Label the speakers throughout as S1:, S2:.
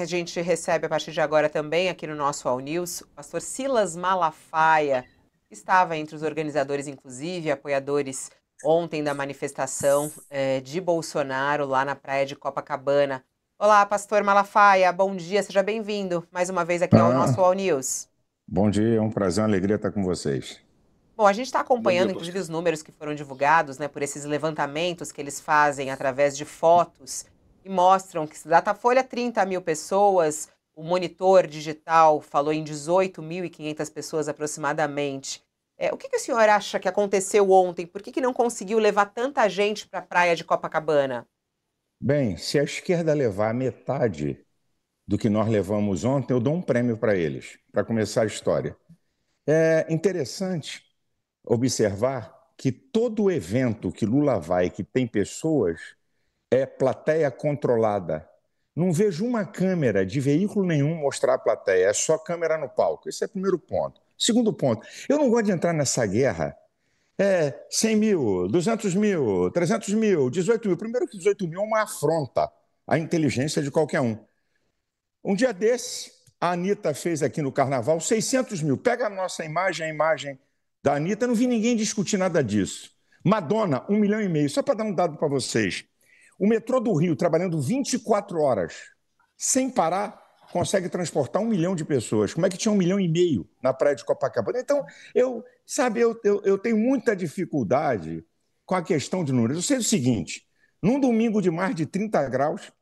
S1: A gente recebe a partir de agora também aqui no nosso All News o pastor Silas Malafaia, que estava entre os organizadores, inclusive, apoiadores ontem da manifestação de Bolsonaro lá na praia de Copacabana. Olá, pastor Malafaia, bom dia, seja bem-vindo mais uma vez aqui ao nosso All News.
S2: Bom dia, é um prazer, uma alegria estar com vocês.
S1: Bom, a gente está
S3: Bom dia,
S1: acompanhando, inclusive,
S3: pastor.
S1: os números que foram divulgados, né, por esses levantamentos que eles fazem através de fotos e mostram que Datafolha 30 mil pessoas, o Monitor Digital falou em 18.500 pessoas aproximadamente. O que o senhor acha que aconteceu ontem? Por que não conseguiu levar tanta gente para a praia de Copacabana?
S2: Bem, se a esquerda levar a metade do que nós levamos ontem, eu dou um prêmio para eles, para começar a história. É interessante observar que todo evento que Lula vai, que tem pessoas, é plateia controlada. Não vejo uma câmera de veículo nenhum mostrar a plateia, é só câmera no palco. Esse é o primeiro ponto. Segundo ponto, eu não gosto de entrar nessa guerra. 100 mil, 200 mil, 300 mil, 18 mil. Primeiro que 18 mil é uma afronta à inteligência de qualquer um. Um dia desse, a Anitta fez aqui no Carnaval 600 mil. Pega a nossa imagem, a imagem da Anitta, não vi ninguém discutir nada disso. Madonna, 1,5 milhão. Só para dar um dado para vocês. O metrô do Rio, trabalhando 24 horas, sem parar, consegue transportar 1 milhão de pessoas. Como é que tinha 1,5 milhão na praia de Copacabana? Então, eu tenho muita dificuldade com a questão de números. Eu sei o seguinte, num domingo de mais de 30 graus,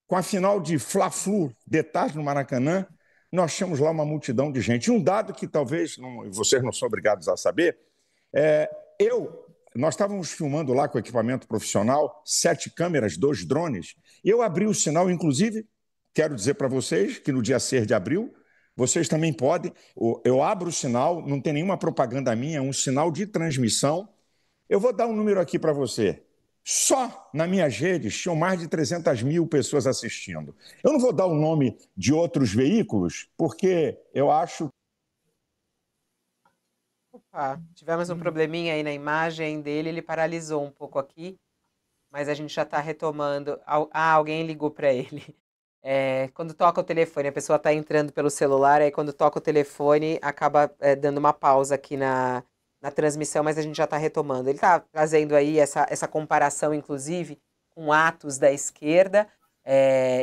S2: com a final de Fla-Flu de tarde no Maracanã, nós tínhamos lá uma multidão de gente. Um dado que talvez vocês não são obrigados a saber, nós estávamos filmando lá com equipamento profissional, 7 câmeras, 2 drones, e eu abri o sinal, inclusive, quero dizer para vocês que no dia 6 de abril, vocês também podem, eu abro o sinal, não tem nenhuma propaganda minha, é um sinal de transmissão. Eu vou dar um número aqui para você. Só nas minhas redes tinham mais de 300 mil pessoas assistindo. Eu não vou dar o nome de outros veículos, porque eu acho...
S1: Opa, tivemos um probleminha aí na imagem dele, ele paralisou um pouco aqui, mas a gente já está retomando. Alguém ligou para ele. Quando toca o telefone, a pessoa está entrando pelo celular, aí quando toca o telefone, acaba dando uma pausa aqui na transmissão, mas a gente já está retomando. Ele está trazendo aí essa comparação, inclusive, com atos da esquerda,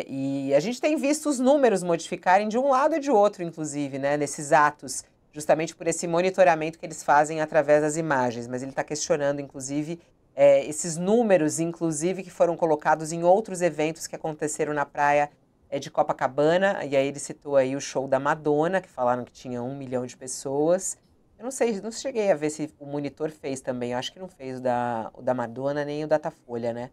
S1: e a gente tem visto os números modificarem de um lado e de outro, inclusive, né, nesses atos, justamente por esse monitoramento que eles fazem através das imagens. Mas ele está questionando, inclusive, esses números, inclusive, que foram colocados em outros eventos que aconteceram na praia de Copacabana, e aí ele citou aí o show da Madonna, que falaram que tinha 1 milhão de pessoas. Eu não sei, não cheguei a ver se o Monitor fez também, eu acho que não fez o da Madonna nem o Datafolha, né?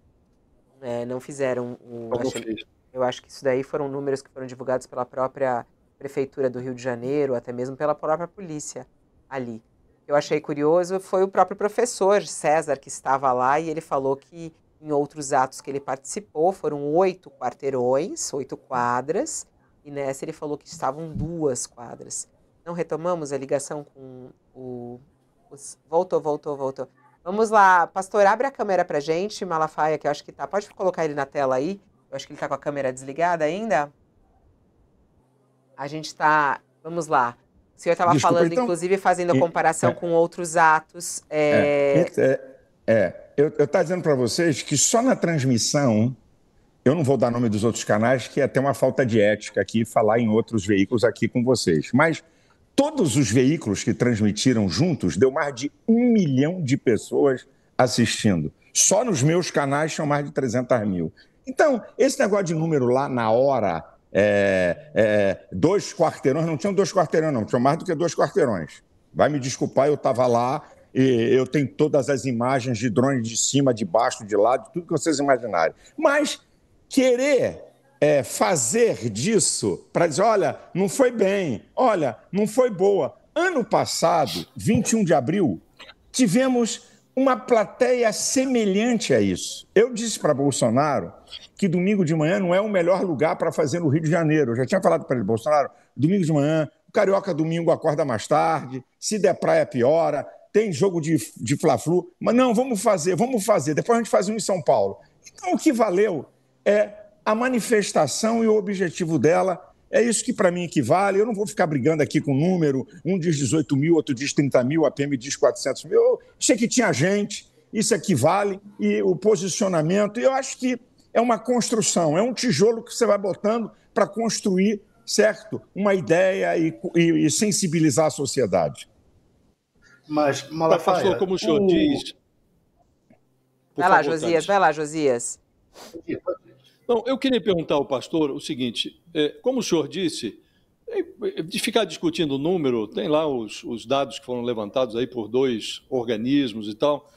S1: Não fizeram
S3: Não fiz.
S1: eu acho que isso daí foram números que foram divulgados pela própria Prefeitura do Rio de Janeiro, até mesmo pela própria polícia ali. O que eu achei curioso foi o próprio professor César, que estava lá, e ele falou que em outros atos que ele participou, foram 8 quarteirões, 8 quadras, e nessa ele falou que estavam 2 quadras. Não retomamos a ligação com Voltou. Vamos lá, pastor, abre a câmera pra gente, Malafaia, que eu acho que tá. Pode colocar ele na tela aí? Eu acho que ele tá com a câmera desligada ainda. A gente tá... Vamos lá. O senhor estava
S2: Desculpa,
S1: falando,
S2: então...
S1: inclusive, fazendo a comparação com outros atos.
S2: Eu estava dizendo para vocês que só na transmissão, eu não vou dar nome dos outros canais, que é até uma falta de ética aqui falar em outros veículos aqui com vocês. Mas todos os veículos que transmitiram juntos, deu mais de 1 milhão de pessoas assistindo. Só nos meus canais tinham mais de 300 mil. Então, esse negócio de número lá na hora, 2 quarteirões, não tinham 2 quarteirões não, tinham mais do que 2 quarteirões. Vai me desculpar, eu estava lá e eu tenho todas as imagens de drone de cima, de baixo, de lado, tudo que vocês imaginarem. Mas querer fazer disso para dizer, olha, não foi bem, olha, não foi boa. Ano passado, 21 de abril, tivemos uma plateia semelhante a isso. Eu disse para Bolsonaro que domingo de manhã não é o melhor lugar para fazer no Rio de Janeiro. Eu já tinha falado para ele, Bolsonaro, domingo de manhã, o carioca domingo acorda mais tarde, se der praia piora, tem jogo de Fla-Flu, mas não, vamos fazer, depois a gente faz um em São Paulo. Então o que valeu é a manifestação e o objetivo dela. É isso que para mim equivale. Eu não vou ficar brigando aqui com número, um diz 18 mil, outro diz 30 mil, a PM diz 400 mil. Eu sei que tinha gente, isso equivale, e o posicionamento, eu acho que é uma construção, é um tijolo que você vai botando para construir, certo, uma ideia e sensibilizar a sociedade.
S3: Mas, Malafaia,
S4: pastor, como o senhor diz...
S1: Vai lá, Josias, vai lá, Josias.
S4: Não, eu queria perguntar ao pastor o seguinte, como o senhor disse, de ficar discutindo o número, tem lá os dados que foram levantados aí por 2 organismos e tal,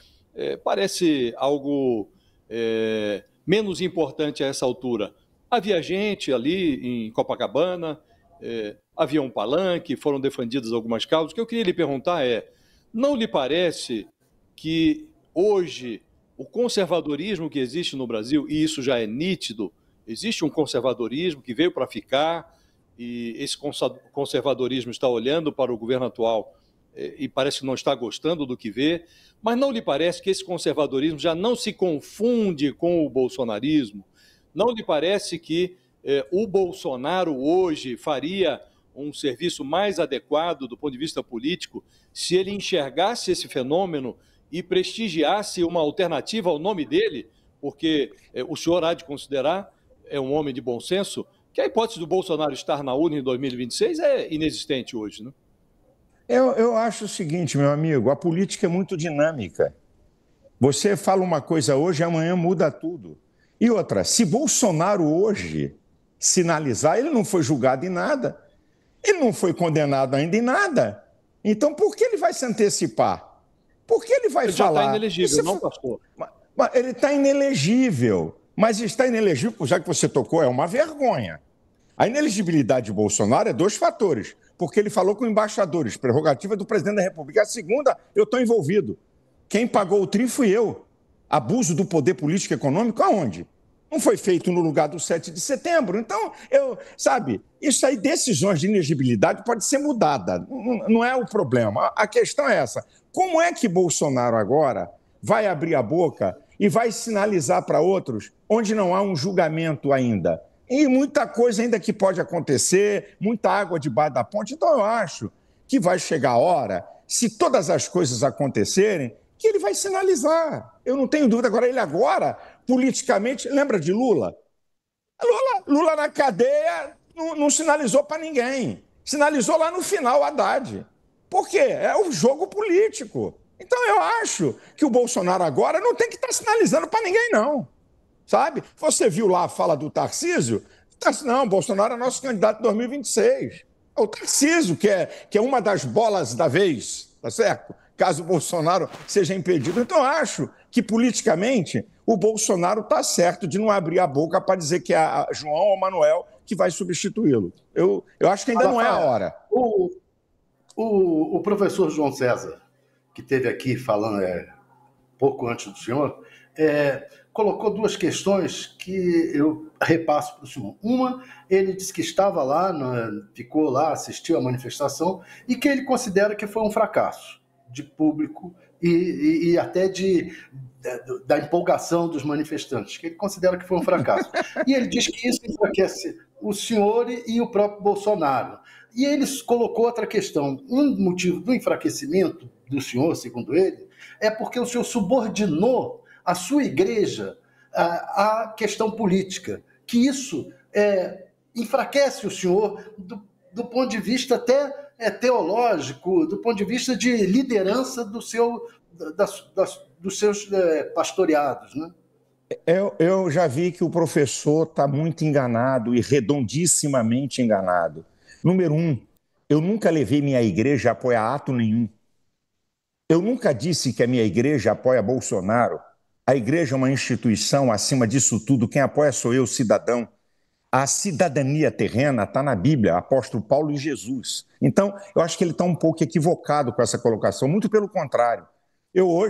S4: parece algo menos importante a essa altura. Havia gente ali em Copacabana, havia um palanque, foram defendidas algumas causas. O que eu queria lhe perguntar não lhe parece que hoje o conservadorismo que existe no Brasil, e isso já é nítido, existe um conservadorismo que veio para ficar, e esse conservadorismo está olhando para o governo atual e parece que não está gostando do que vê, mas não lhe parece que esse conservadorismo já não se confunde com o bolsonarismo? Não lhe parece que o Bolsonaro hoje faria um serviço mais adequado do ponto de vista político se ele enxergasse esse fenômeno e prestigiasse uma alternativa ao nome dele? Porque o senhor há de considerar, é um homem de bom senso, que a hipótese do Bolsonaro estar na urna em 2026 é inexistente hoje, né?
S2: Eu acho o seguinte, meu amigo, a política é muito dinâmica. Você fala uma coisa hoje, amanhã muda tudo. E outra, se Bolsonaro hoje sinalizar, ele não foi julgado em nada, ele não foi condenado ainda em nada. Então, por que ele vai se antecipar? Por que ele vai
S4: ele
S2: falar?
S4: Ele já está inelegível, não, pastor?
S2: Ele está inelegível, mas está inelegível, já que você tocou, é uma vergonha. A inelegibilidade de Bolsonaro é 2 fatores, porque ele falou com embaixadores, prerrogativa do presidente da República. A segunda, eu estou envolvido. Quem pagou o tri fui eu. Abuso do poder político e econômico, aonde? Não foi feito no lugar do 7 de setembro. Então, isso aí, decisões de inegibilidade pode ser mudada. Não é o problema. A questão é essa. Como é que Bolsonaro agora vai abrir a boca e vai sinalizar para outros onde não há um julgamento ainda? E muita coisa ainda que pode acontecer, muita água debaixo da ponte. Então, eu acho que vai chegar a hora, se todas as coisas acontecerem, que ele vai sinalizar. Eu não tenho dúvida. Agora, politicamente, lembra de Lula? Lula na cadeia não sinalizou para ninguém. Sinalizou lá no final, Haddad. Por quê? É o jogo político. Então, eu acho que o Bolsonaro agora não tem que estar sinalizando para ninguém, não. Sabe? Você viu lá a fala do Tarcísio? Não, Bolsonaro é nosso candidato em 2026. É o Tarcísio, que é uma das bolas da vez, tá certo? Caso o Bolsonaro seja impedido. Então, eu acho que, politicamente, o Bolsonaro está certo de não abrir a boca para dizer que é a João ou Manuel que vai substituí-lo. Eu acho que ainda não é a hora.
S3: O professor João César, que esteve aqui falando pouco antes do senhor, colocou 2 questões que eu repasso para o senhor. Uma, ele disse que estava lá, ficou lá, assistiu à manifestação, e que ele considera que foi um fracasso de público e até da empolgação dos manifestantes, que ele considera que foi um fracasso. E ele diz que isso enfraquece o senhor e o próprio Bolsonaro. E ele colocou outra questão. Um motivo do enfraquecimento do senhor, segundo ele, é porque o senhor subordinou a sua igreja à questão política, que isso enfraquece o senhor do ponto de vista até teológico, do ponto de vista de liderança dos seus pastoreados, né?
S2: Eu já vi que o professor está muito enganado e redondissimamente enganado. Número 1, eu nunca levei minha igreja a apoiar ato nenhum. Eu nunca disse que a minha igreja apoia Bolsonaro. A igreja é uma instituição, acima disso tudo, quem apoia sou eu, cidadão. A cidadania terrena está na Bíblia, apóstolo Paulo e Jesus. Então, eu acho que ele está um pouco equivocado com essa colocação, muito pelo contrário. Eu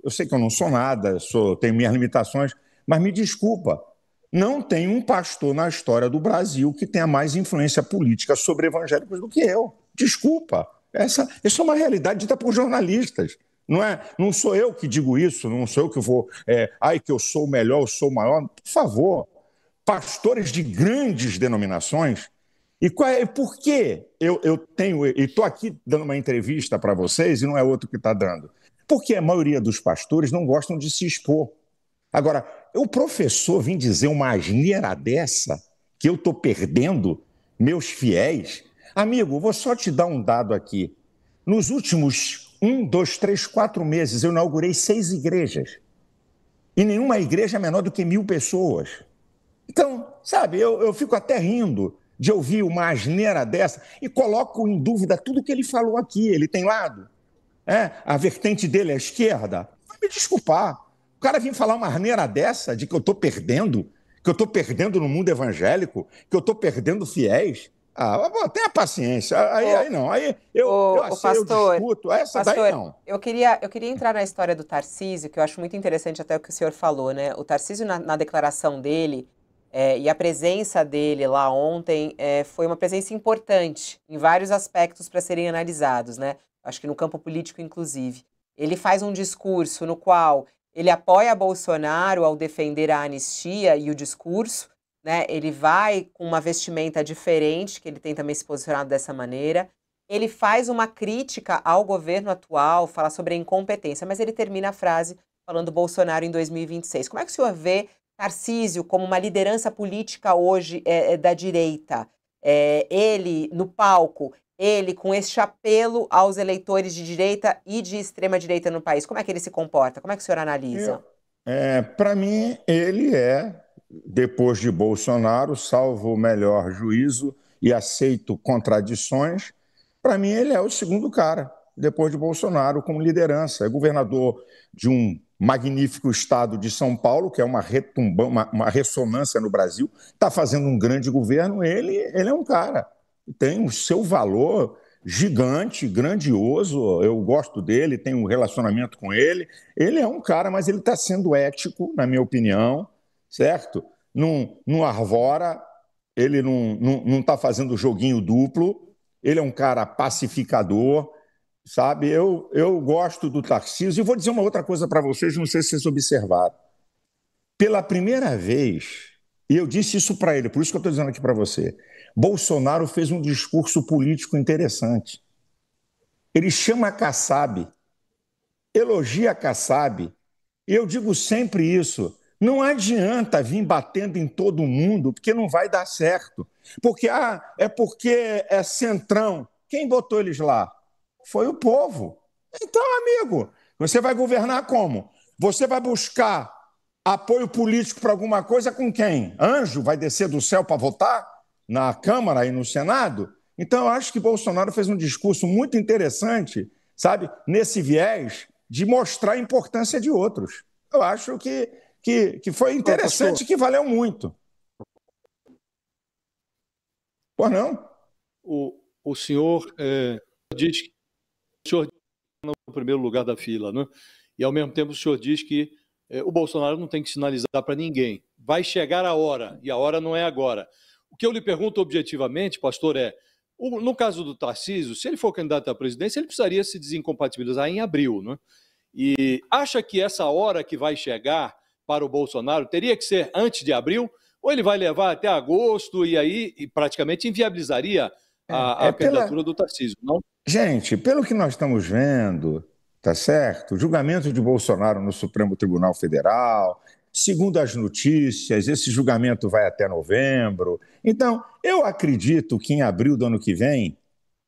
S2: sei que eu não sou nada, tenho minhas limitações, mas me desculpa, não tem um pastor na história do Brasil que tenha mais influência política sobre evangélicos do que eu. Desculpa, essa é uma realidade dita por jornalistas. Não sou eu que digo isso, não sou eu que vou... que eu sou o melhor, eu sou o maior. Por favor. pastores de grandes denominações. E por que eu tenho, e estou aqui dando uma entrevista para vocês e não é outro que está dando? Porque a maioria dos pastores não gostam de se expor. Agora, o professor vir dizer uma asneira dessa, que eu estou perdendo meus fiéis. Amigo, vou só te dar um dado aqui. Nos últimos 1, 2, 3, 4 meses, eu inaugurei 6 igrejas. E nenhuma igreja é menor do que 1.000 pessoas. Então, sabe, eu fico até rindo de ouvir uma asneira dessa e coloco em dúvida tudo que ele falou aqui. Ele tem lado? A vertente dele é a esquerda? Vai me desculpar. O cara vir falar uma asneira dessa de que eu estou perdendo, no mundo evangélico, que eu estou perdendo fiéis. Tenha paciência. Aí não. Aí eu discuto. Essa
S1: pastor,
S2: daí não.
S1: Eu queria entrar na história do Tarcísio, que eu acho muito interessante até o que o senhor falou, né? O Tarcísio, na declaração dele, e a presença dele lá ontem foi uma presença importante em vários aspectos para serem analisados, né? Acho que no campo político, inclusive. Ele faz um discurso no qual ele apoia Bolsonaro ao defender a anistia e o discurso, né? Ele vai com uma vestimenta diferente, que ele tem também se posicionado dessa maneira. Ele faz uma crítica ao governo atual, fala sobre a incompetência, mas ele termina a frase falando Bolsonaro em 2026. Como é que o senhor vê Tarcísio como uma liderança política hoje da direita? Ele, no palco, ele com este apelo aos eleitores de direita e de extrema-direita no país, como é que ele se comporta? Como é que o senhor analisa?
S2: Para mim, ele depois de Bolsonaro, salvo o melhor juízo e aceito contradições, para mim ele é o segundo cara, depois de Bolsonaro, como liderança. É governador de um magnífico estado de São Paulo, que é uma ressonância no Brasil, está fazendo um grande governo. Ele é um cara que tem o seu valor gigante, grandioso. Eu gosto dele, tenho um relacionamento com ele. Ele é um cara, mas ele está sendo ético, na minha opinião, certo? Não arvora, ele não está fazendo joguinho duplo, ele é um cara pacificador, sabe? Eu gosto do Tarcísio. E vou dizer uma outra coisa para vocês, não sei se vocês observaram. Pela primeira vez, e eu disse isso para ele, por isso que eu estou dizendo aqui para você, Bolsonaro fez um discurso político interessante. Ele chama a Kassab, elogia a Kassab, e eu digo sempre isso, não adianta vir batendo em todo mundo, porque não vai dar certo. Porque é centrão. Quem botou eles lá? Foi o povo. Então, amigo, você vai governar como? Você vai buscar apoio político para alguma coisa com quem? Anjo vai descer do céu para votar na Câmara e no Senado? Então, eu acho que Bolsonaro fez um discurso muito interessante, sabe, nesse viés de mostrar a importância de outros. Eu acho que foi interessante e que valeu muito. Pois não?
S4: O senhor diz que o senhor está no primeiro lugar da fila, né? E, ao mesmo tempo, o senhor diz que o Bolsonaro não tem que sinalizar para ninguém. Vai chegar a hora, e a hora não é agora. O que eu lhe pergunto objetivamente, pastor, no caso do Tarcísio, se ele for candidato à presidência, ele precisaria se desincompatibilizar em abril, né? E acha que essa hora que vai chegar para o Bolsonaro teria que ser antes de abril? Ou ele vai levar até agosto e aí praticamente inviabilizaria a candidatura do Tarcísio, não?
S2: Gente, pelo que nós estamos vendo, tá certo? O julgamento de Bolsonaro no Supremo Tribunal Federal, segundo as notícias, esse julgamento vai até novembro. Então, eu acredito que em abril do ano que vem,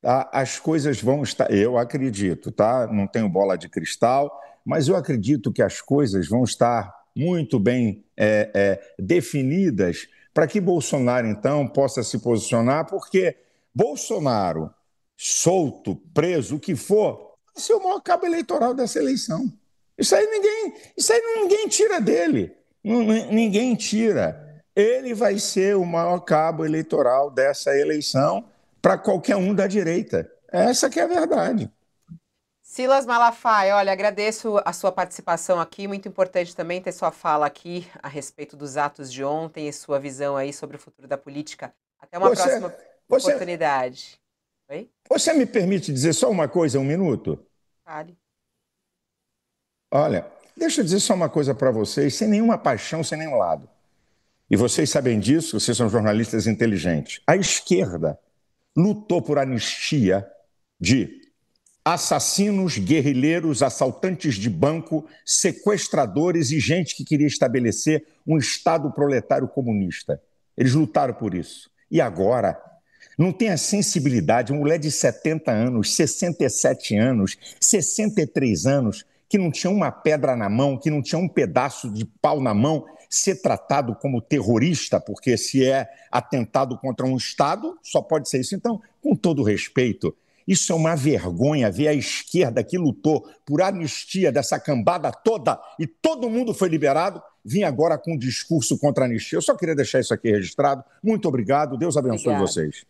S2: tá, as coisas vão estar... Eu acredito, tá? Não tenho bola de cristal, mas eu acredito que as coisas vão estar muito bem definidas para que Bolsonaro, então, possa se posicionar, porque Bolsonaro, solto, preso, o que for, vai ser o maior cabo eleitoral dessa eleição. Isso aí ninguém tira dele. Ninguém tira. Ele vai ser o maior cabo eleitoral dessa eleição para qualquer um da direita. Essa que é a verdade.
S1: Silas Malafaia, olha, agradeço a sua participação aqui, muito importante também ter sua fala aqui a respeito dos atos de ontem e sua visão aí sobre o futuro da política. Até uma próxima oportunidade. Oi?
S2: Você me permite dizer só uma coisa, um minuto?
S1: Fale.
S2: Olha, deixa eu dizer só uma coisa para vocês, sem nenhuma paixão, sem nenhum lado. E vocês sabem disso, vocês são jornalistas inteligentes. A esquerda lutou por anistia de assassinos, guerrilheiros, assaltantes de banco, sequestradores e gente que queria estabelecer um Estado proletário comunista. Eles lutaram por isso. E agora, não tem a sensibilidade, uma mulher de 70 anos, 67 anos, 63 anos, que não tinha uma pedra na mão, que não tinha um pedaço de pau na mão, ser tratado como terrorista, porque se é atentado contra um Estado, só pode ser isso. Então, com todo respeito, isso é uma vergonha ver a esquerda que lutou por anistia dessa cambada toda e todo mundo foi liberado, vir agora com um discurso contra a anistia. Eu só queria deixar isso aqui registrado. Muito obrigado. Deus abençoe vocês.